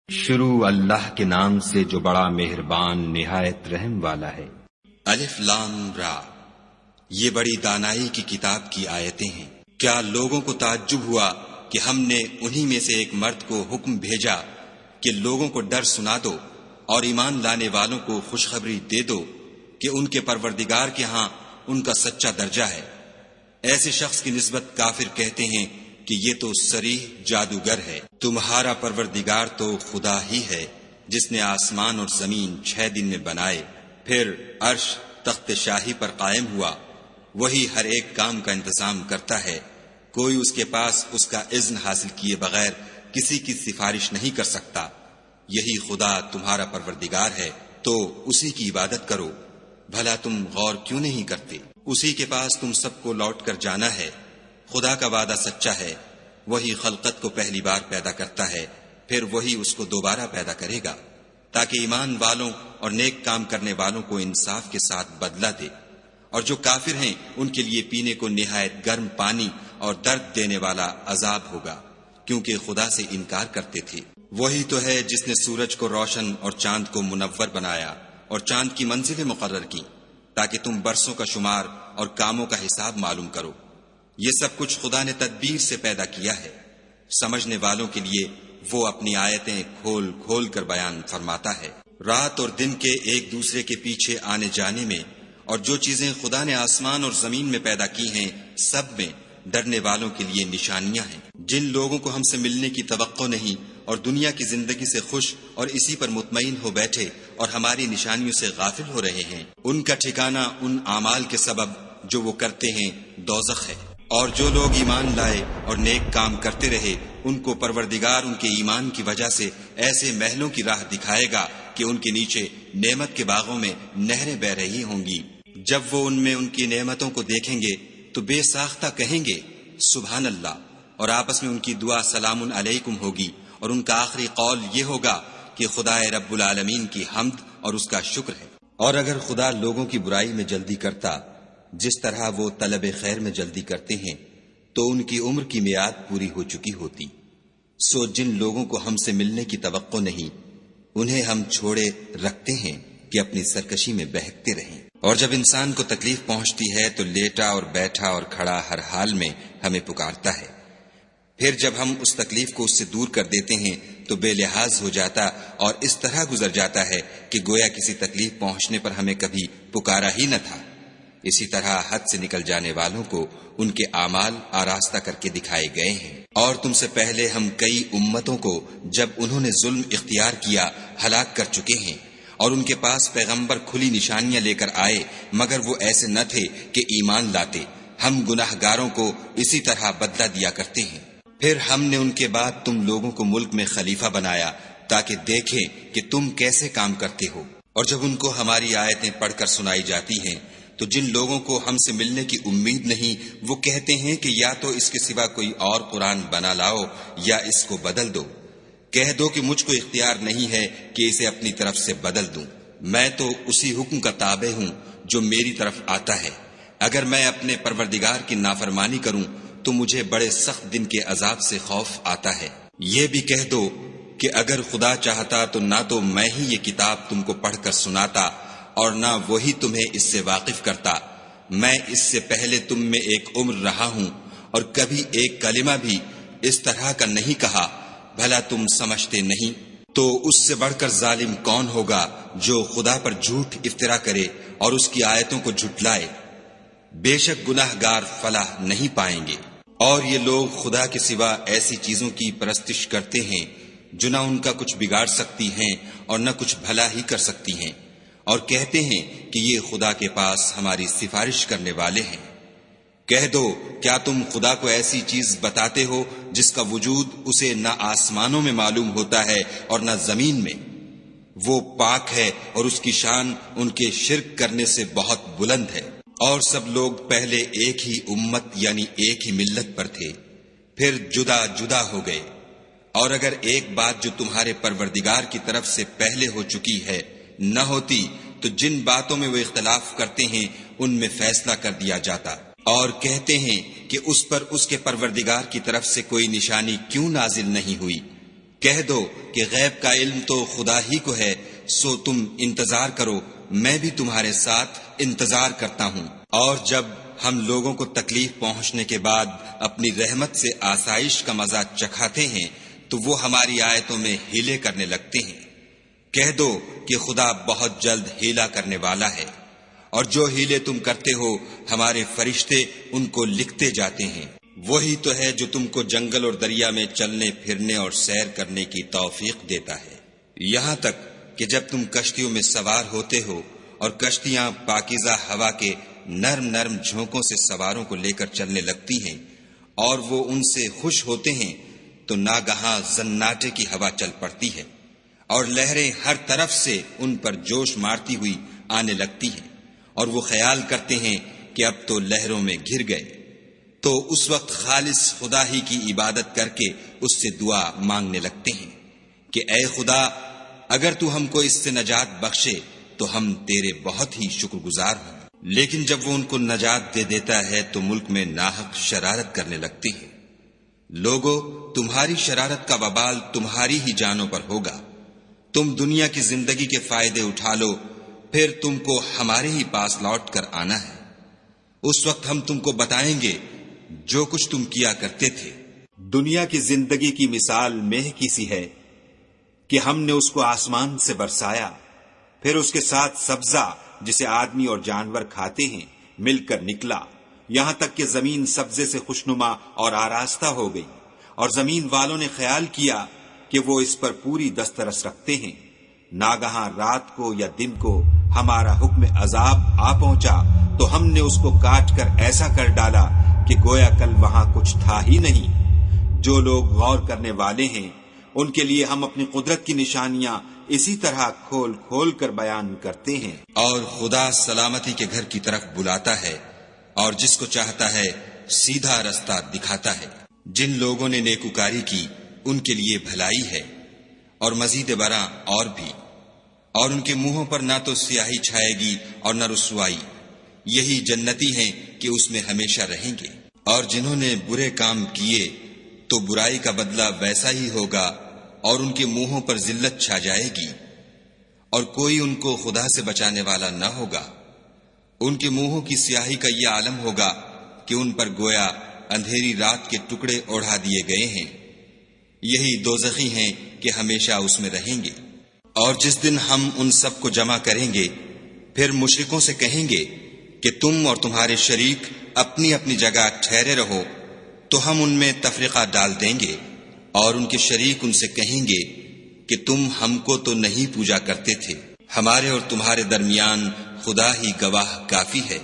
شروع اللہ کے نام سے جو بڑا مہربان نہایت رحم والا ہے۔ الف لام را، یہ بڑی دانائی کی کتاب کی آیتیں ہیں۔ کیا لوگوں کو تعجب ہوا کہ ہم نے انہی میں سے ایک مرد کو حکم بھیجا کہ لوگوں کو ڈر سنا دو اور ایمان لانے والوں کو خوشخبری دے دو کہ ان کے پروردگار کے ہاں ان کا سچا درجہ ہے۔ ایسے شخص کی نسبت کافر کہتے ہیں کہ یہ تو صریح جادوگر ہے۔ تمہارا پروردگار تو خدا ہی ہے جس نے آسمان اور زمین 6 دن میں بنائے، پھر عرش تخت شاہی پر قائم ہوا۔ وہی ہر ایک کام کا انتظام کرتا ہے، کوئی اس کے پاس اس کا اذن حاصل کیے بغیر کسی کی سفارش نہیں کر سکتا۔ یہی خدا تمہارا پروردگار ہے تو اسی کی عبادت کرو۔ بھلا تم غور کیوں نہیں کرتے؟ اسی کے پاس تم سب کو لوٹ کر جانا ہے۔ خدا کا وعدہ سچا ہے، وہی خلقت کو پہلی بار پیدا کرتا ہے، پھر وہی اس کو دوبارہ پیدا کرے گا تاکہ ایمان والوں اور نیک کام کرنے والوں کو انصاف کے ساتھ بدلہ دے۔ اور جو کافر ہیں ان کے لیے پینے کو نہایت گرم پانی اور درد دینے والا عذاب ہوگا، کیونکہ خدا سے انکار کرتے تھے۔ وہی تو ہے جس نے سورج کو روشن اور چاند کو منور بنایا اور چاند کی منزلیں مقرر کی تاکہ تم برسوں کا شمار اور کاموں کا حساب معلوم کرو۔ یہ سب کچھ خدا نے تدبیر سے پیدا کیا ہے۔ سمجھنے والوں کے لیے وہ اپنی آیتیں کھول کھول کر بیان فرماتا ہے۔ رات اور دن کے ایک دوسرے کے پیچھے آنے جانے میں اور جو چیزیں خدا نے آسمان اور زمین میں پیدا کی ہیں سب میں ڈرنے والوں کے لیے نشانیاں ہیں۔ جن لوگوں کو ہم سے ملنے کی توقع نہیں اور دنیا کی زندگی سے خوش اور اسی پر مطمئن ہو بیٹھے اور ہماری نشانیوں سے غافل ہو رہے ہیں، ان کا ٹھکانہ ان اعمال کے سبب جو وہ کرتے ہیں دوزخ ہے۔ اور جو لوگ ایمان لائے اور نیک کام کرتے رہے ان کو پروردگار ان کے ایمان کی وجہ سے ایسے محلوں کی راہ دکھائے گا کہ ان کے نیچے نعمت کے باغوں میں نہریں بہ رہی ہوں گی۔ جب وہ ان میں ان کی نعمتوں کو دیکھیں گے تو بے ساختہ کہیں گے سبحان اللہ، اور آپس میں ان کی دعا سلام علیکم ہوگی، اور ان کا آخری قول یہ ہوگا کہ خدا رب العالمین کی حمد اور اس کا شکر ہے۔ اور اگر خدا لوگوں کی برائی میں جلدی کرتا جس طرح وہ طلب خیر میں جلدی کرتے ہیں تو ان کی عمر کی میعاد پوری ہو چکی ہوتی۔ سو جن لوگوں کو ہم سے ملنے کی توقع نہیں انہیں ہم چھوڑے رکھتے ہیں کہ اپنی سرکشی میں بہکتے رہیں۔ اور جب انسان کو تکلیف پہنچتی ہے تو لیٹا اور بیٹھا اور کھڑا ہر حال میں ہمیں پکارتا ہے، پھر جب ہم اس تکلیف کو اس سے دور کر دیتے ہیں تو بے لحاظ ہو جاتا اور اس طرح گزر جاتا ہے کہ گویا کسی تکلیف پہنچنے پر ہمیں کبھی پکارا ہی نہ تھا۔ اسی طرح حد سے نکل جانے والوں کو ان کے اعمال آراستہ کر کے دکھائے گئے ہیں۔ اور تم سے پہلے ہم کئی امتوں کو جب انہوں نے ظلم اختیار کیا ہلاک کر چکے ہیں، اور ان کے پاس پیغمبر کھلی نشانیاں لے کر آئے مگر وہ ایسے نہ تھے کہ ایمان لاتے۔ ہم گناہ گاروں کو اسی طرح بدلہ دیا کرتے ہیں۔ پھر ہم نے ان کے بعد تم لوگوں کو ملک میں خلیفہ بنایا تاکہ دیکھیں کہ تم کیسے کام کرتے ہو۔ اور جب ان کو ہماری آیتیں پڑھ کر سنائی جاتی ہیں تو جن لوگوں کو ہم سے ملنے کی امید نہیں وہ کہتے ہیں کہ یا تو اس کے سوا کوئی اور قرآن بنا لاؤ یا اس کو بدل دو۔ کہہ دو کہ مجھ کو اختیار نہیں ہے کہ اسے اپنی طرف سے بدل دوں، میں تو اسی حکم کا تابع ہوں جو میری طرف آتا ہے۔ اگر میں اپنے پروردگار کی نافرمانی کروں تو مجھے بڑے سخت دن کے عذاب سے خوف آتا ہے۔ یہ بھی کہہ دو کہ اگر خدا چاہتا تو نہ تو میں ہی یہ کتاب تم کو پڑھ کر سناتا اور نہ وہی تمہیں اس سے واقف کرتا۔ میں اس سے پہلے تم میں ایک عمر رہا ہوں اور کبھی ایک کلمہ بھی اس طرح کا نہیں کہا، بھلا تم سمجھتے نہیں؟ تو اس سے بڑھ کر ظالم کون ہوگا جو خدا پر جھوٹ افطرا کرے اور اس کی آیتوں کو جھٹلائے؟ بے شک گناہ گار فلاح نہیں پائیں گے۔ اور یہ لوگ خدا کے سوا ایسی چیزوں کی پرستش کرتے ہیں جو نہ ان کا کچھ بگاڑ سکتی ہیں اور نہ کچھ بھلا ہی کر سکتی ہیں، اور کہتے ہیں کہ یہ خدا کے پاس ہماری سفارش کرنے والے ہیں۔ کہہ دو کیا تم خدا کو ایسی چیز بتاتے ہو جس کا وجود اسے نہ آسمانوں میں معلوم ہوتا ہے اور نہ زمین میں؟ وہ پاک ہے اور اس کی شان ان کے شرک کرنے سے بہت بلند ہے۔ اور سب لوگ پہلے ایک ہی امت یعنی ایک ہی ملت پر تھے، پھر جدا جدا ہو گئے۔ اور اگر ایک بات جو تمہارے پروردگار کی طرف سے پہلے ہو چکی ہے نہ ہوتی تو جن باتوں میں وہ اختلاف کرتے ہیں ان میں فیصلہ کر دیا جاتا۔ اور کہتے ہیں کہ اس پر اس کے پروردگار کی طرف سے کوئی نشانی کیوں نازل نہیں ہوئی؟ کہہ دو کہ غیب کا علم تو خدا ہی کو ہے، سو تم انتظار کرو، میں بھی تمہارے ساتھ انتظار کرتا ہوں۔ اور جب ہم لوگوں کو تکلیف پہنچنے کے بعد اپنی رحمت سے آسائش کا مزہ چکھاتے ہیں تو وہ ہماری آیتوں میں ہیلے کرنے لگتے ہیں۔ کہہ دو کہ خدا بہت جلد ہیلا کرنے والا ہے، اور جو ہیلے تم کرتے ہو ہمارے فرشتے ان کو لکھتے جاتے ہیں۔ وہی تو ہے جو تم کو جنگل اور دریا میں چلنے پھرنے اور سیر کرنے کی توفیق دیتا ہے، یہاں تک کہ جب تم کشتیوں میں سوار ہوتے ہو اور کشتیاں پاکیزہ ہوا کے نرم نرم جھونکوں سے سواروں کو لے کر چلنے لگتی ہیں اور وہ ان سے خوش ہوتے ہیں، تو ناگہاں زناٹے کی ہوا چل پڑتی ہے اور لہریں ہر طرف سے ان پر جوش مارتی ہوئی آنے لگتی ہیں، اور وہ خیال کرتے ہیں کہ اب تو لہروں میں گر گئے۔ تو اس وقت خالص خدا ہی کی عبادت کر کے اس سے دعا مانگنے لگتے ہیں کہ اے خدا، اگر تو ہم کو اس سے نجات بخشے تو ہم تیرے بہت ہی شکر گزار ہوں۔ لیکن جب وہ ان کو نجات دے دیتا ہے تو ملک میں ناحق شرارت کرنے لگتے ہیں۔ لوگو، تمہاری شرارت کا وبال تمہاری ہی جانوں پر ہوگا۔ تم دنیا کی زندگی کے فائدے اٹھا لو، پھر تم کو ہمارے ہی پاس لوٹ کر آنا ہے۔ اس وقت ہم تم کو بتائیں گے جو کچھ تم کیا کرتے تھے۔ دنیا کی زندگی کی مثال مہ کی سی ہے کہ ہم نے اس کو آسمان سے برسایا، پھر اس کے ساتھ سبزہ جسے آدمی اور جانور کھاتے ہیں مل کر نکلا، یہاں تک کہ زمین سبزے سے خوشنما اور آراستہ ہو گئی، اور زمین والوں نے خیال کیا کہ وہ اس پر پوری دسترس رکھتے ہیں۔ ناگہاں رات کو یا دن کو ہمارا حکم عذاب آ پہنچا تو ہم نے اس کو کاٹ کر ایسا کر ڈالا کہ گویا کل وہاں کچھ تھا ہی نہیں۔ جو لوگ غور کرنے والے ہیں ان کے لیے ہم اپنی قدرت کی نشانیاں اسی طرح کھول کھول کر بیان کرتے ہیں۔ اور خدا سلامتی کے گھر کی طرف بلاتا ہے اور جس کو چاہتا ہے سیدھا رستہ دکھاتا ہے۔ جن لوگوں نے نیکوکاری کی ان کے لیے بھلائی ہے، اور مزید برآں اور بھی، اور ان کے منہوں پر نہ تو سیاہی چھائے گی اور نہ رسوائی، یہی جنتی ہیں کہ اس میں ہمیشہ رہیں گے۔ اور جنہوں نے برے کام کیے تو برائی کا بدلہ ویسا ہی ہوگا، اور ان کے منہوں پر ذلت چھا جائے گی، اور کوئی ان کو خدا سے بچانے والا نہ ہوگا۔ ان کے منہوں کی سیاہی کا یہ عالم ہوگا کہ ان پر گویا اندھیری رات کے ٹکڑے اوڑھا دیے گئے ہیں، یہی دوزخی ہیں کہ ہمیشہ اس میں رہیں گے۔ اور جس دن ہم ان سب کو جمع کریں گے، پھر مشرکوں سے کہیں گے کہ تم اور تمہارے شریک اپنی اپنی جگہ ٹھہرے رہو، تو ہم ان میں تفریقہ ڈال دیں گے، اور ان کے شریک ان سے کہیں گے کہ تم ہم کو تو نہیں پوجا کرتے تھے، ہمارے اور تمہارے درمیان خدا ہی گواہ کافی ہے،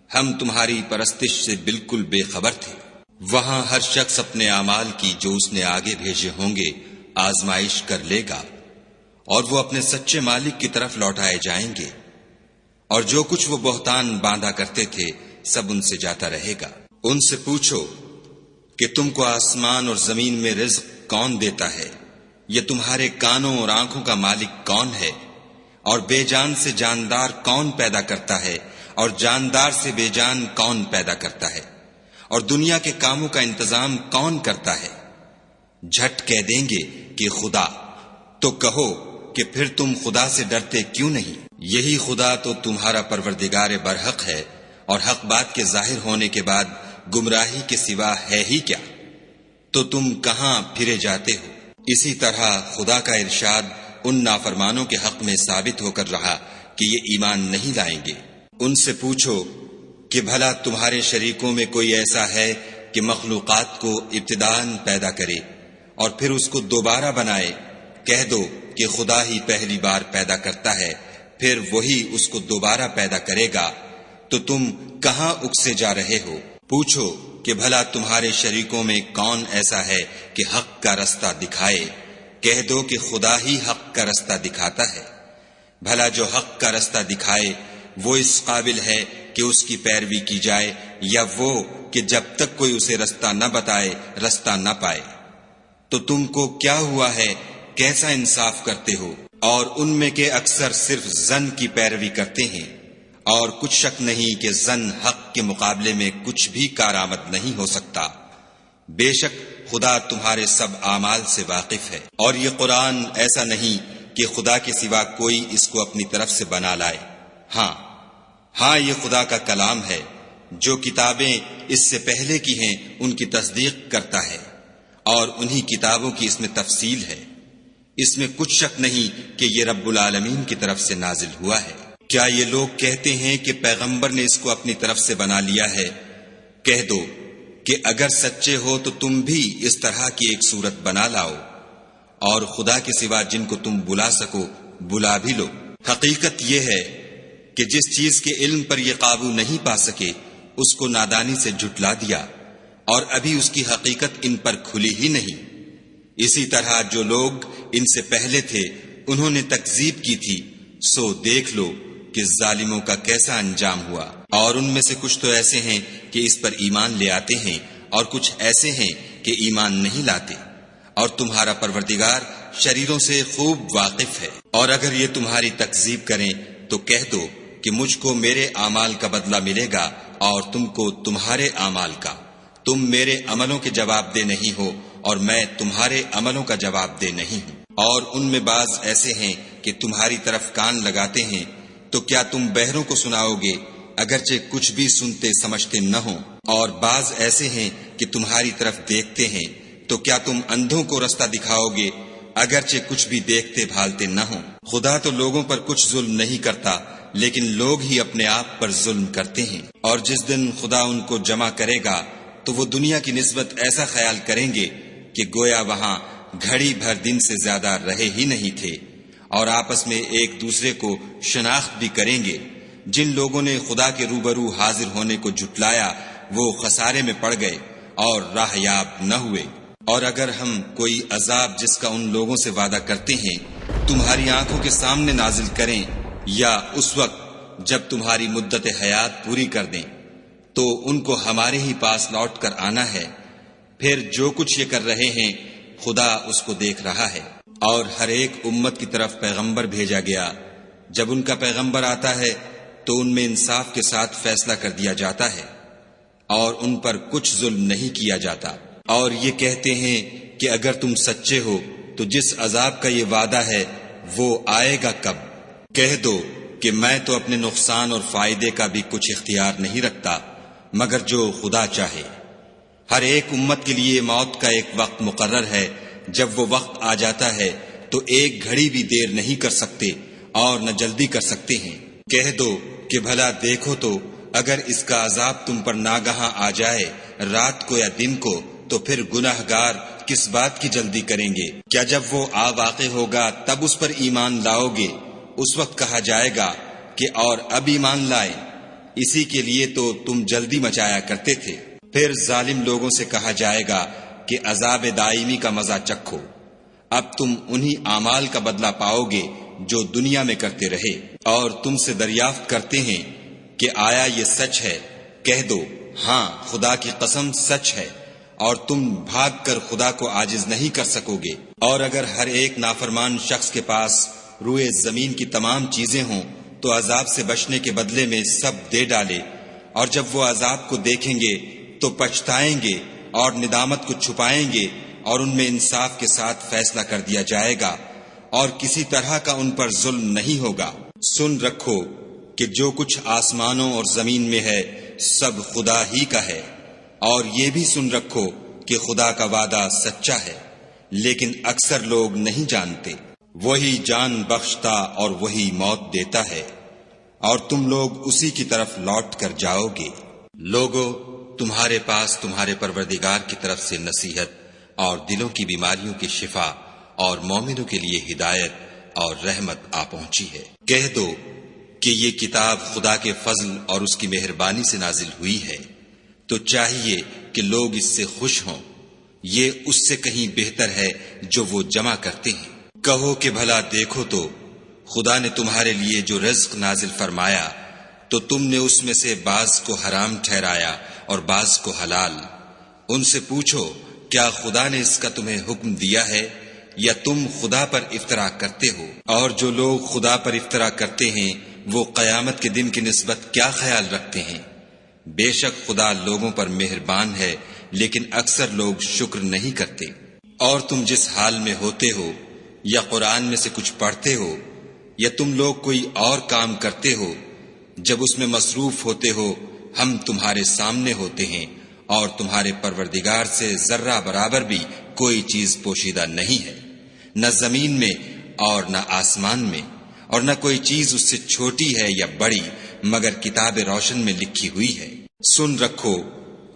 ہم تمہاری پرستش سے بالکل بے خبر تھے۔ وہاں ہر شخص اپنے اعمال کی جو اس نے آگے بھیجے ہوں گے آزمائش کر لے گا، اور وہ اپنے سچے مالک کی طرف لوٹائے جائیں گے، اور جو کچھ وہ بہتان باندھا کرتے تھے سب ان سے جاتا رہے گا۔ ان سے پوچھو کہ تم کو آسمان اور زمین میں رزق کون دیتا ہے؟ یہ تمہارے کانوں اور آنکھوں کا مالک کون ہے؟ اور بے جان سے جاندار کون پیدا کرتا ہے؟ اور جاندار سے بے جان کون پیدا کرتا ہے؟ اور دنیا کے کاموں کا انتظام کون کرتا ہے؟ جھٹ کہہ دیں گے کہ خدا۔ تو کہو کہ پھر تم خدا سے ڈرتے کیوں نہیں؟ یہی خدا تو تمہارا پروردگار برحق ہے، اور حق بات کے ظاہر ہونے کے بعد گمراہی کے سوا ہے ہی کیا؟ تو تم کہاں پھرے جاتے ہو؟ اسی طرح خدا کا ارشاد ان نافرمانوں کے حق میں ثابت ہو کر رہا کہ یہ ایمان نہیں لائیں گے۔ ان سے پوچھو کہ بھلا تمہارے شریکوں میں کوئی ایسا ہے کہ مخلوقات کو ابتداءً پیدا کرے اور پھر اس کو دوبارہ بنائے؟ کہہ دو کہ خدا ہی پہلی بار پیدا کرتا ہے، پھر وہی اس کو دوبارہ پیدا کرے گا، تو تم کہاں اکسے جا رہے ہو؟ پوچھو کہ بھلا تمہارے شریکوں میں کون ایسا ہے کہ حق کا رستہ دکھائے؟ کہہ دو کہ خدا ہی حق کا رستہ دکھاتا ہے۔ بھلا جو حق کا رستہ دکھائے وہ اس قابل ہے کہ اس کی پیروی کی جائے، یا وہ کہ جب تک کوئی اسے رستہ نہ بتائے رستہ نہ پائے؟ تو تم کو کیا ہوا ہے؟ کیسا انصاف کرتے ہو؟ اور ان میں کے اکثر صرف ظن کی پیروی کرتے ہیں، اور کچھ شک نہیں کہ ظن حق کے مقابلے میں کچھ بھی کارآمد نہیں ہو سکتا۔ بے شک خدا تمہارے سب اعمال سے واقف ہے۔ اور یہ قرآن ایسا نہیں کہ خدا کے سوا کوئی اس کو اپنی طرف سے بنا لائے۔ ہاں یہ خدا کا کلام ہے۔ جو کتابیں اس سے پہلے کی ہیں ان کی تصدیق کرتا ہے، اور انہی کتابوں کی اس میں تفصیل ہے۔ اس میں کچھ شک نہیں کہ یہ رب العالمین کی طرف سے نازل ہوا ہے۔ کیا یہ لوگ کہتے ہیں کہ پیغمبر نے اس کو اپنی طرف سے بنا لیا ہے؟ کہہ دو کہ اگر سچے ہو تو تم بھی اس طرح کی ایک صورت بنا لاؤ، اور خدا کے سوا جن کو تم بلا سکو بلا بھی لو۔ حقیقت یہ ہے کہ جس چیز کے علم پر یہ قابو نہیں پا سکے اس کو نادانی سے جھٹلا دیا، اور ابھی اس کی حقیقت ان پر کھلی ہی نہیں۔ اسی طرح جو لوگ ان سے پہلے تھے انہوں نے تکذیب کی تھی، سو دیکھ لو کہ ظالموں کا کیسا انجام ہوا۔ اور ان میں سے کچھ تو ایسے ہیں کہ اس پر ایمان لے آتے ہیں، اور کچھ ایسے ہیں کہ ایمان نہیں لاتے، اور تمہارا پروردگار شریروں سے خوب واقف ہے۔ اور اگر یہ تمہاری تکذیب کریں تو کہہ دو کہ مجھ کو میرے اعمال کا بدلہ ملے گا اور تم کو تمہارے اعمال کا۔ تم میرے عملوں کے جواب دہ نہیں ہو اور میں تمہارے عملوں کا جواب دہ نہیں ہوں۔ اور ان میں بعض ایسے ہیں کہ تمہاری طرف کان لگاتے ہیں، تو کیا تم بہروں کو سناؤ گے اگرچہ کچھ بھی سنتے سمجھتے نہ ہوں؟ اور بعض ایسے ہیں کہ تمہاری طرف دیکھتے ہیں، تو کیا تم اندھوں کو رستہ دکھاؤ گے اگرچہ کچھ بھی دیکھتے بھالتے نہ ہوں؟ خدا تو لوگوں پر کچھ ظلم نہیں کرتا، لیکن لوگ ہی اپنے آپ پر ظلم کرتے ہیں۔ اور جس دن خدا ان کو جمع کرے گا تو وہ دنیا کی نسبت ایسا خیال کریں گے کہ گویا وہاں گھڑی بھر دن سے زیادہ رہے ہی نہیں تھے، اور آپس میں ایک دوسرے کو شناخت بھی کریں گے۔ جن لوگوں نے خدا کے روبرو حاضر ہونے کو جھٹلایا وہ خسارے میں پڑ گئے اور راہ یاب نہ ہوئے۔ اور اگر ہم کوئی عذاب جس کا ان لوگوں سے وعدہ کرتے ہیں تمہاری آنکھوں کے سامنے نازل کریں، یا اس وقت جب تمہاری مدت حیات پوری کر دیں، تو ان کو ہمارے ہی پاس لوٹ کر آنا ہے۔ پھر جو کچھ یہ کر رہے ہیں خدا اس کو دیکھ رہا ہے۔ اور ہر ایک امت کی طرف پیغمبر بھیجا گیا، جب ان کا پیغمبر آتا ہے تو ان میں انصاف کے ساتھ فیصلہ کر دیا جاتا ہے، اور ان پر کچھ ظلم نہیں کیا جاتا۔ اور یہ کہتے ہیں کہ اگر تم سچے ہو تو جس عذاب کا یہ وعدہ ہے وہ آئے گا کب؟ کہہ دو کہ میں تو اپنے نقصان اور فائدے کا بھی کچھ اختیار نہیں رکھتا مگر جو خدا چاہے۔ ہر ایک امت کے لیے موت کا ایک وقت مقرر ہے، جب وہ وقت آ جاتا ہے تو ایک گھڑی بھی دیر نہیں کر سکتے اور نہ جلدی کر سکتے ہیں۔ کہہ دو کہ بھلا دیکھو تو اگر اس کا عذاب تم پر ناگہاں آ جائے رات کو یا دن کو، تو پھر گناہ گار کس بات کی جلدی کریں گے؟ کیا جب وہ آ واقع ہوگا تب اس پر ایمان لاؤ گے؟ اس وقت کہا جائے گا کہ اور اب ایمان لائیں، اسی کے لیے تو تم جلدی مچایا کرتے تھے۔ پھر ظالم لوگوں سے کہا جائے گا کہ عذاب دائمی کا مزہ چکھو، اب تم انہی اعمال کا بدلہ پاؤ گے جو دنیا میں کرتے رہے۔ اور تم سے دریافت کرتے ہیں کہ آیا یہ سچ ہے؟ کہہ دو ہاں خدا کی قسم سچ ہے، اور تم بھاگ کر خدا کو عاجز نہیں کر سکو گے۔ اور اگر ہر ایک نافرمان شخص کے پاس روئے زمین کی تمام چیزیں ہوں تو عذاب سے بچنے کے بدلے میں سب دے ڈالے، اور جب وہ عذاب کو دیکھیں گے تو پچھتائیں گے اور ندامت کو چھپائیں گے، اور ان میں انصاف کے ساتھ فیصلہ کر دیا جائے گا، اور کسی طرح کا ان پر ظلم نہیں ہوگا۔ سن رکھو کہ جو کچھ آسمانوں اور زمین میں ہے سب خدا ہی کا ہے، اور یہ بھی سن رکھو کہ خدا کا وعدہ سچا ہے، لیکن اکثر لوگ نہیں جانتے۔ وہی جان بخشتا اور وہی موت دیتا ہے، اور تم لوگ اسی کی طرف لوٹ کر جاؤ گے۔ لوگو تمہارے پاس تمہارے پروردگار کی طرف سے نصیحت اور دلوں کی بیماریوں کی شفا اور مومنوں کے لیے ہدایت اور رحمت آ پہنچی ہے۔ کہہ دو کہ یہ کتاب خدا کے فضل اور اس کی مہربانی سے نازل ہوئی ہے، تو چاہیے کہ لوگ اس سے خوش ہوں۔ یہ اس سے کہیں بہتر ہے جو وہ جمع کرتے ہیں۔ کہو کہ بھلا دیکھو تو خدا نے تمہارے لیے جو رزق نازل فرمایا تو تم نے اس میں سے بعض کو حرام ٹھہرایا اور بعض کو حلال۔ ان سے پوچھو کیا خدا نے اس کا تمہیں حکم دیا ہے یا تم خدا پر افطرا کرتے ہو؟ اور جو لوگ خدا پر افطرا کرتے ہیں وہ قیامت کے دن کی نسبت کیا خیال رکھتے ہیں؟ بے شک خدا لوگوں پر مہربان ہے لیکن اکثر لوگ شکر نہیں کرتے۔ اور تم جس حال میں ہوتے ہو، یا قرآن میں سے کچھ پڑھتے ہو، یا تم لوگ کوئی اور کام کرتے ہو، جب اس میں مصروف ہوتے ہو ہم تمہارے سامنے ہوتے ہیں، اور تمہارے پروردگار سے ذرہ برابر بھی کوئی چیز پوشیدہ نہیں ہے، نہ زمین میں اور نہ آسمان میں، اور نہ کوئی چیز اس سے چھوٹی ہے یا بڑی مگر کتاب روشن میں لکھی ہوئی ہے۔ سن رکھو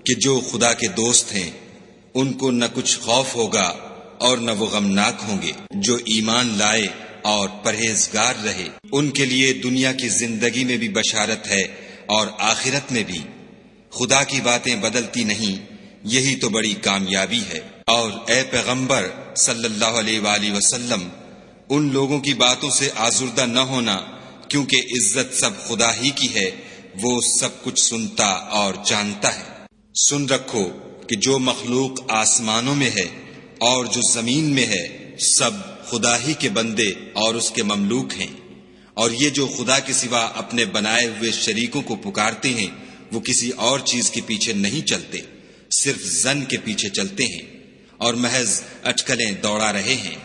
کہ جو خدا کے دوست ہیں ان کو نہ کچھ خوف ہوگا اور نہ وہ غمناک ہوں گے۔ جو ایمان لائے اور پرہیزگار رہے ان کے لیے دنیا کی زندگی میں بھی بشارت ہے اور آخرت میں بھی۔ خدا کی باتیں بدلتی نہیں، یہی تو بڑی کامیابی ہے۔ اور اے پیغمبر صلی اللہ علیہ وآلہ وسلم، ان لوگوں کی باتوں سے آزردہ نہ ہونا، کیونکہ عزت سب خدا ہی کی ہے، وہ سب کچھ سنتا اور جانتا ہے۔ سن رکھو کہ جو مخلوق آسمانوں میں ہے اور جو زمین میں ہے سب خدا ہی کے بندے اور اس کے مملوک ہیں، اور یہ جو خدا کے سوا اپنے بنائے ہوئے شریکوں کو پکارتے ہیں وہ کسی اور چیز کے پیچھے نہیں چلتے، صرف ظن کے پیچھے چلتے ہیں اور محض اٹکلیں دوڑا رہے ہیں۔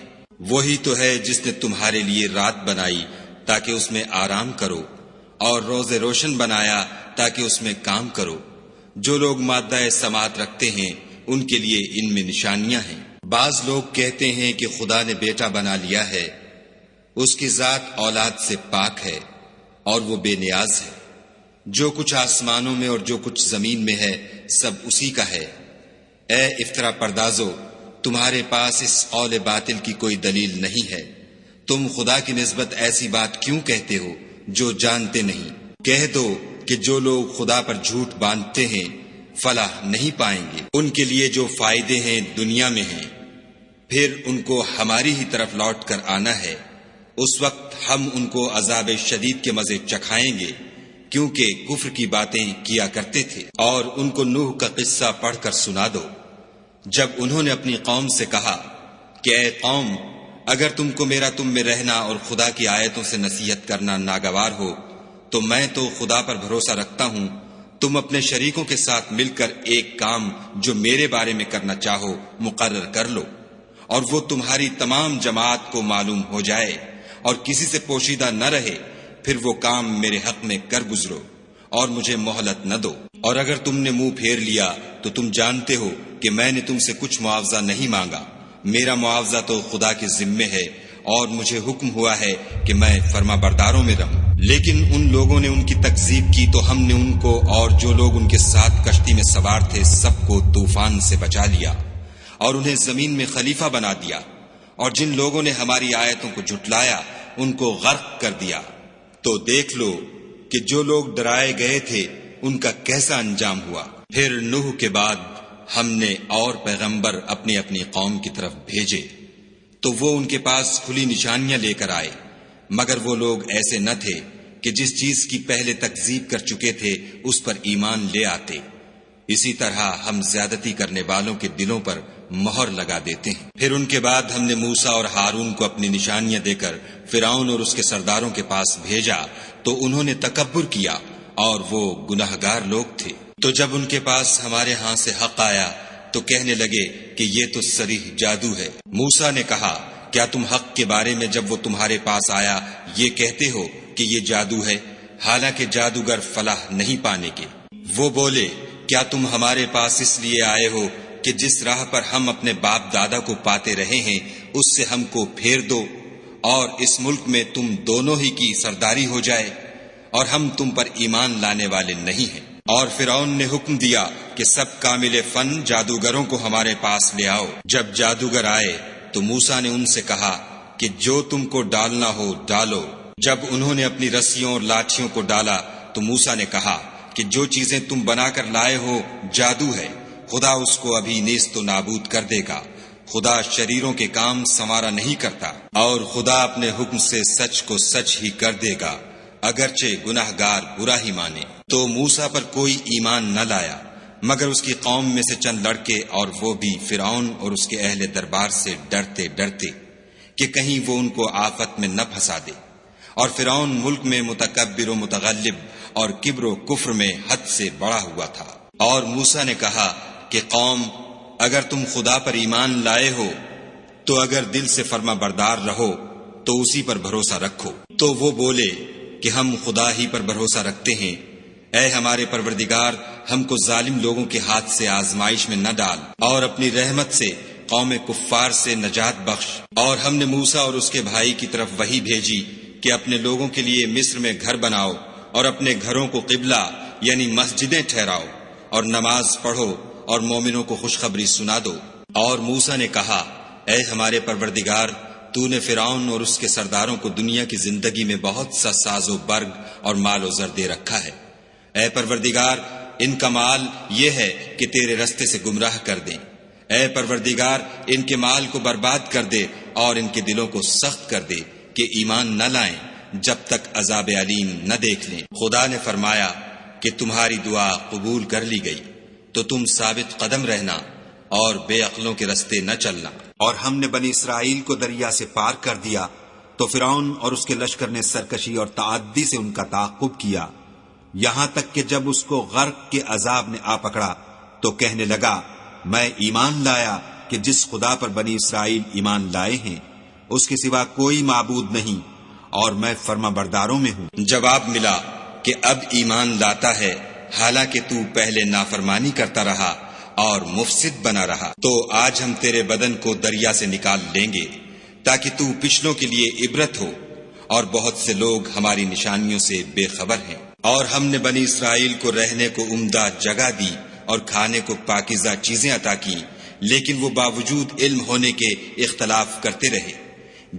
وہی تو ہے جس نے تمہارے لیے رات بنائی تاکہ اس میں آرام کرو، اور روز روشن بنایا تاکہ اس میں کام کرو۔ جو لوگ مادہ سماعت رکھتے ہیں ان کے لیے ان میں نشانیاں ہیں۔ بعض لوگ کہتے ہیں کہ خدا نے بیٹا بنا لیا ہے، اس کی ذات اولاد سے پاک ہے اور وہ بے نیاز ہے۔ جو کچھ آسمانوں میں اور جو کچھ زمین میں ہے سب اسی کا ہے۔ اے افطرا پردازو، تمہارے پاس اس قول باطل کی کوئی دلیل نہیں ہے، تم خدا کی نسبت ایسی بات کیوں کہتے ہو جو جانتے نہیں؟ کہہ دو کہ جو لوگ خدا پر جھوٹ باندھتے ہیں فلاح نہیں پائیں گے۔ ان کے لیے جو فائدے ہیں دنیا میں ہیں، پھر ان کو ہماری ہی طرف لوٹ کر آنا ہے۔ اس وقت ہم ان کو عذاب شدید کے مزے چکھائیں گے، کیونکہ کفر کی باتیں کیا کرتے تھے۔ اور ان کو نوح کا قصہ پڑھ کر سنا دو، جب انہوں نے اپنی قوم سے کہا کہ اے قوم، اگر تم کو میرا تم میں رہنا اور خدا کی آیتوں سے نصیحت کرنا ناگوار ہو تو میں تو خدا پر بھروسہ رکھتا ہوں، تم اپنے شریکوں کے ساتھ مل کر ایک کام جو میرے بارے میں کرنا چاہو مقرر کر لو، اور وہ تمہاری تمام جماعت کو معلوم ہو جائے اور کسی سے پوشیدہ نہ رہے، پھر وہ کام میرے حق میں کر گزرو اور مجھے مہلت نہ دو۔ اور اگر تم نے منہ پھیر لیا تو تم جانتے ہو کہ میں نے تم سے کچھ معاوضہ نہیں مانگا، میرا معاوضہ تو خدا کے ذمے ہے، اور مجھے حکم ہوا ہے کہ میں فرما برداروں میں رہوں۔ لیکن ان لوگوں نے ان کی تکذیب کی تو ہم نے ان کو اور جو لوگ ان کے ساتھ کشتی میں سوار تھے سب کو طوفان سے بچا لیا اور انہیں زمین میں خلیفہ بنا دیا، اور جن لوگوں نے ہماری آیتوں کو جھٹلایا ان کو غرق کر دیا۔ تو دیکھ لو کہ جو لوگ ڈرائے گئے تھے ان کا کیسا انجام ہوا۔ پھر نوح کے بعد ہم نے اور پیغمبر اپنی اپنی قوم کی طرف بھیجے تو وہ ان کے پاس کھلی نشانیاں لے کر آئے، مگر وہ لوگ ایسے نہ تھے کہ جس چیز کی پہلے تکذیب کر چکے تھے اس پر ایمان لے آتے۔ اسی طرح ہم زیادتی کرنے والوں کے دلوں پر مہر لگا دیتے ہیں۔ پھر ان کے بعد ہم نے موسیٰ اور ہارون کو اپنی نشانیاں دے کر فرعون اور اس کے سرداروں کے پاس بھیجا تو انہوں نے تکبر کیا اور وہ گناہگار لوگ تھے۔ تو جب ان کے پاس ہمارے ہاں سے حق آیا تو کہنے لگے کہ یہ تو صریح جادو ہے۔ موسیٰ نے کہا کیا تم حق کے بارے میں جب وہ تمہارے پاس آیا یہ کہتے ہو کہ یہ جادو ہے، حالانکہ جادوگر فلاح نہیں پانے کے؟ وہ بولے کیا تم ہمارے پاس اس لیے آئے ہو کہ جس راہ پر ہم اپنے باپ دادا کو پاتے رہے ہیں اس سے ہم کو پھیر دو اور اس ملک میں تم دونوں ہی کی سرداری ہو جائے، اور ہم تم پر ایمان لانے والے نہیں ہیں۔ اور فرعون نے حکم دیا کہ سب کامل فن جادوگروں کو ہمارے پاس لے آؤ۔ جب جادوگر آئے تو موسیٰ نے ان سے کہا کہ جو تم کو ڈالنا ہو ڈالو۔ جب انہوں نے اپنی رسیوں اور لاٹھیوں کو ڈالا تو موسیٰ نے کہا کہ جو چیزیں تم بنا کر لائے ہو جادو ہے، خدا اس کو ابھی نیست و نابود کر دے گا۔ خدا شریروں کے کام سنوارا نہیں کرتا، اور خدا اپنے حکم سے سچ کو سچ ہی کر دے گا، اگرچہ گناہگار برا ہی مانے۔ تو موسیٰ پر کوئی ایمان نہ لایا مگر اس کی قوم میں سے چند لڑکے، اور وہ بھی فرعون اور اس کے اہل دربار سے ڈرتے ڈرتے کہ کہیں وہ ان کو آفت میں نہ پھنسا دے۔ اور فرعون ملک میں متکبر و متغلب اور کبر و کفر میں حد سے بڑا ہوا تھا۔ اور موسیٰ نے کہا کہ قوم اگر تم خدا پر ایمان لائے ہو تو اگر دل سے فرما بردار رہو تو اسی پر بھروسہ رکھو۔ تو وہ بولے کہ ہم خدا ہی پر بھروسہ رکھتے ہیں۔ اے ہمارے پروردگار، ہم کو ظالم لوگوں کے ہاتھ سے آزمائش میں نہ ڈال، اور اپنی رحمت سے قوم کفار سے نجات بخش۔ اور ہم نے موسیٰ اور اس کے بھائی کی طرف وحی بھیجی کہ اپنے لوگوں کے لیے مصر میں گھر بناؤ اور اپنے گھروں کو قبلہ یعنی مسجدیں ٹھہراؤ، اور نماز پڑھو اور مومنوں کو خوشخبری سنا دو۔ اور موسیٰ نے کہا، اے ہمارے پروردگار، تو نے فرعون اور اس کے سرداروں کو دنیا کی زندگی میں بہت سا ساز و برگ اور مال و زر دے رکھا ہے۔ اے پروردگار، ان کا مال یہ ہے کہ تیرے رستے سے گمراہ کر دیں۔ اے پروردگار، ان کے مال کو برباد کر دے اور ان کے دلوں کو سخت کر دے کہ ایمان نہ لائیں جب تک عذاب علیم نہ دیکھ لیں۔ خدا نے فرمایا کہ تمہاری دعا قبول کر لی گئی، تو تم ثابت قدم رہنا اور بے عقلوں کے رستے نہ چلنا۔ اور ہم نے بنی اسرائیل کو دریا سے پار کر دیا تو فرعون اور اس کے لشکر نے سرکشی اور تعدی سے ان کا تعاقب کیا، یہاں تک کہ جب اس کو غرق کے عذاب نے آ پکڑا تو کہنے لگا، میں ایمان لایا کہ جس خدا پر بنی اسرائیل ایمان لائے ہیں اس کے سوا کوئی معبود نہیں، اور میں فرما برداروں میں ہوں۔ جواب ملا کہ اب ایمان لاتا ہے، حالانکہ تو پہلے نافرمانی کرتا رہا اور مفسد بنا رہا۔ تو آج ہم تیرے بدن کو دریا سے نکال لیں گے تاکہ تو پچھلوں کے لیے عبرت ہو، اور بہت سے لوگ ہماری نشانیوں سے بے خبر ہیں۔ اور ہم نے بنی اسرائیل کو رہنے کو عمدہ جگہ دی اور کھانے کو پاکیزہ چیزیں عطا کی، لیکن وہ باوجود علم ہونے کے اختلاف کرتے رہے۔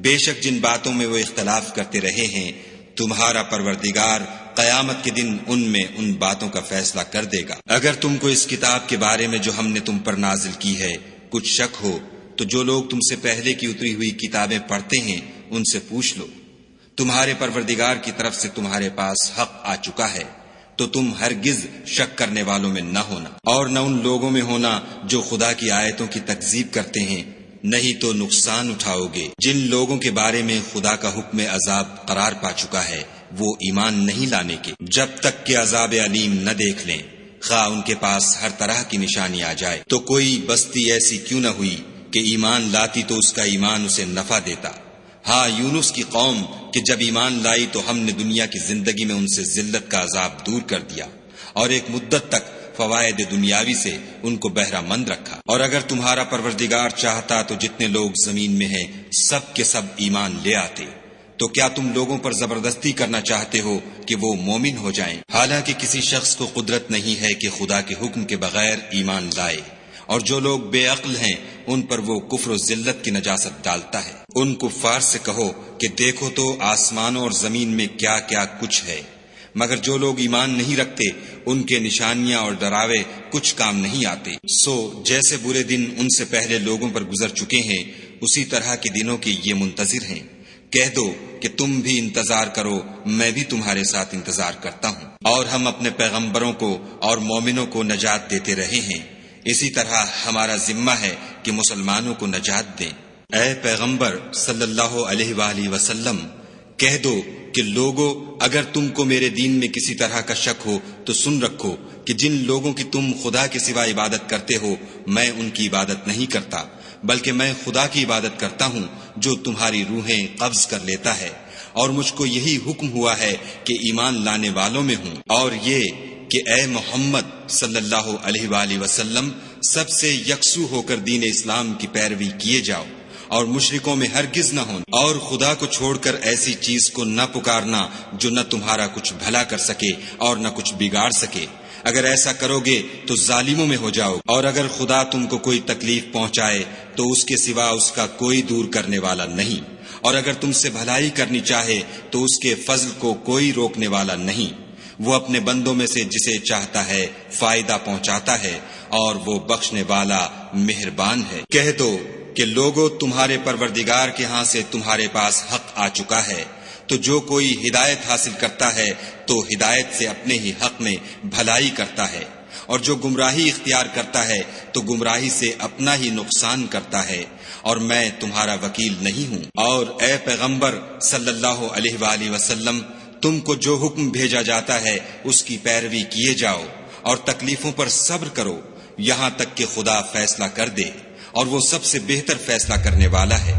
بے شک جن باتوں میں وہ اختلاف کرتے رہے ہیں، تمہارا پروردگار قیامت کے دن ان میں ان باتوں کا فیصلہ کر دے گا۔ اگر تم کو اس کتاب کے بارے میں جو ہم نے تم پر نازل کی ہے کچھ شک ہو تو جو لوگ تم سے پہلے کی اتری ہوئی کتابیں پڑھتے ہیں ان سے پوچھ لو۔ تمہارے پروردگار کی طرف سے تمہارے پاس حق آ چکا ہے، تو تم ہرگز شک کرنے والوں میں نہ ہونا، اور نہ ان لوگوں میں ہونا جو خدا کی آیتوں کی تکذیب کرتے ہیں، نہیں تو نقصان اٹھاؤ گے۔ جن لوگوں کے بارے میں خدا کا حکم عذاب قرار پا چکا ہے وہ ایمان نہیں لانے کے جب تک کہ عذاب علیم نہ دیکھ لیں، خواہ ان کے پاس ہر طرح کی نشانی آ جائے۔ تو کوئی بستی ایسی کیوں نہ ہوئی کہ ایمان لاتی تو اس کا ایمان اسے نفع دیتا۔ ہاں، یونس کی قوم کہ جب ایمان لائی تو ہم نے دنیا کی زندگی میں ان سے ذلت کا عذاب دور کر دیا، اور ایک مدت تک فوائد دنیاوی سے ان کو بہرہ مند رکھا۔ اور اگر تمہارا پروردگار چاہتا تو جتنے لوگ زمین میں ہیں سب کے سب ایمان لے آتے۔ تو کیا تم لوگوں پر زبردستی کرنا چاہتے ہو کہ وہ مومن ہو جائیں؟ حالانکہ کسی شخص کو قدرت نہیں ہے کہ خدا کے حکم کے بغیر ایمان لائے، اور جو لوگ بے عقل ہیں ان پر وہ کفر و ذلت کی نجاست ڈالتا ہے۔ ان کفار سے کہو کہ دیکھو تو آسمانوں اور زمین میں کیا کیا کچھ ہے، مگر جو لوگ ایمان نہیں رکھتے ان کے نشانیاں اور ڈراوے کچھ کام نہیں آتے۔ سو جیسے برے دن ان سے پہلے لوگوں پر گزر چکے ہیں اسی طرح کے دنوں کے یہ منتظر ہیں۔ کہہ دو کہ تم بھی انتظار کرو، میں بھی تمہارے ساتھ انتظار کرتا ہوں۔ اور ہم اپنے پیغمبروں کو اور مومنوں کو نجات دیتے رہے ہیں، اسی طرح ہمارا ذمہ ہے کہ مسلمانوں کو نجات دیں۔ اے پیغمبر صلی اللہ علیہ وآلہ وسلم، کہہ دو کہ لوگو، اگر تم کو میرے دین میں کسی طرح کا شک ہو تو سن رکھو کہ جن لوگوں کی تم خدا کے سوا عبادت کرتے ہو میں ان کی عبادت نہیں کرتا، بلکہ میں خدا کی عبادت کرتا ہوں جو تمہاری روحیں قبض کر لیتا ہے، اور مجھ کو یہی حکم ہوا ہے کہ ایمان لانے والوں میں ہوں، اور یہ کہ اے محمد صلی اللہ علیہ وآلہ وسلم سب سے یکسو ہو کر دین اسلام کی پیروی کیے جاؤ، اور مشرکوں میں ہرگز نہ ہونا، اور خدا کو چھوڑ کر ایسی چیز کو نہ پکارنا جو نہ تمہارا کچھ بھلا کر سکے اور نہ کچھ بگاڑ سکے۔ اگر ایسا کرو گے تو ظالموں میں ہو جاؤ، اور اگر خدا تم کو کوئی تکلیف پہنچائے تو اس کے سوا اس کا کوئی دور کرنے والا نہیں، اور اگر تم سے بھلائی کرنی چاہے تو اس کے فضل کو کوئی روکنے والا نہیں۔ وہ اپنے بندوں میں سے جسے چاہتا ہے فائدہ پہنچاتا ہے، اور وہ بخشنے والا مہربان ہے۔ کہہ دو کہ لوگو، تمہارے پروردگار کے ہاں سے تمہارے پاس حق آ چکا ہے، تو جو کوئی ہدایت حاصل کرتا ہے تو ہدایت سے اپنے ہی حق میں بھلائی کرتا ہے، اور جو گمراہی اختیار کرتا ہے تو گمراہی سے اپنا ہی نقصان کرتا ہے، اور میں تمہارا وکیل نہیں ہوں۔ اور اے پیغمبر صلی اللہ علیہ وآلہ وسلم، تم کو جو حکم بھیجا جاتا ہے اس کی پیروی کیے جاؤ، اور تکلیفوں پر صبر کرو، یہاں تک کہ خدا فیصلہ کر دے، اور وہ سب سے بہتر فیصلہ کرنے والا ہے۔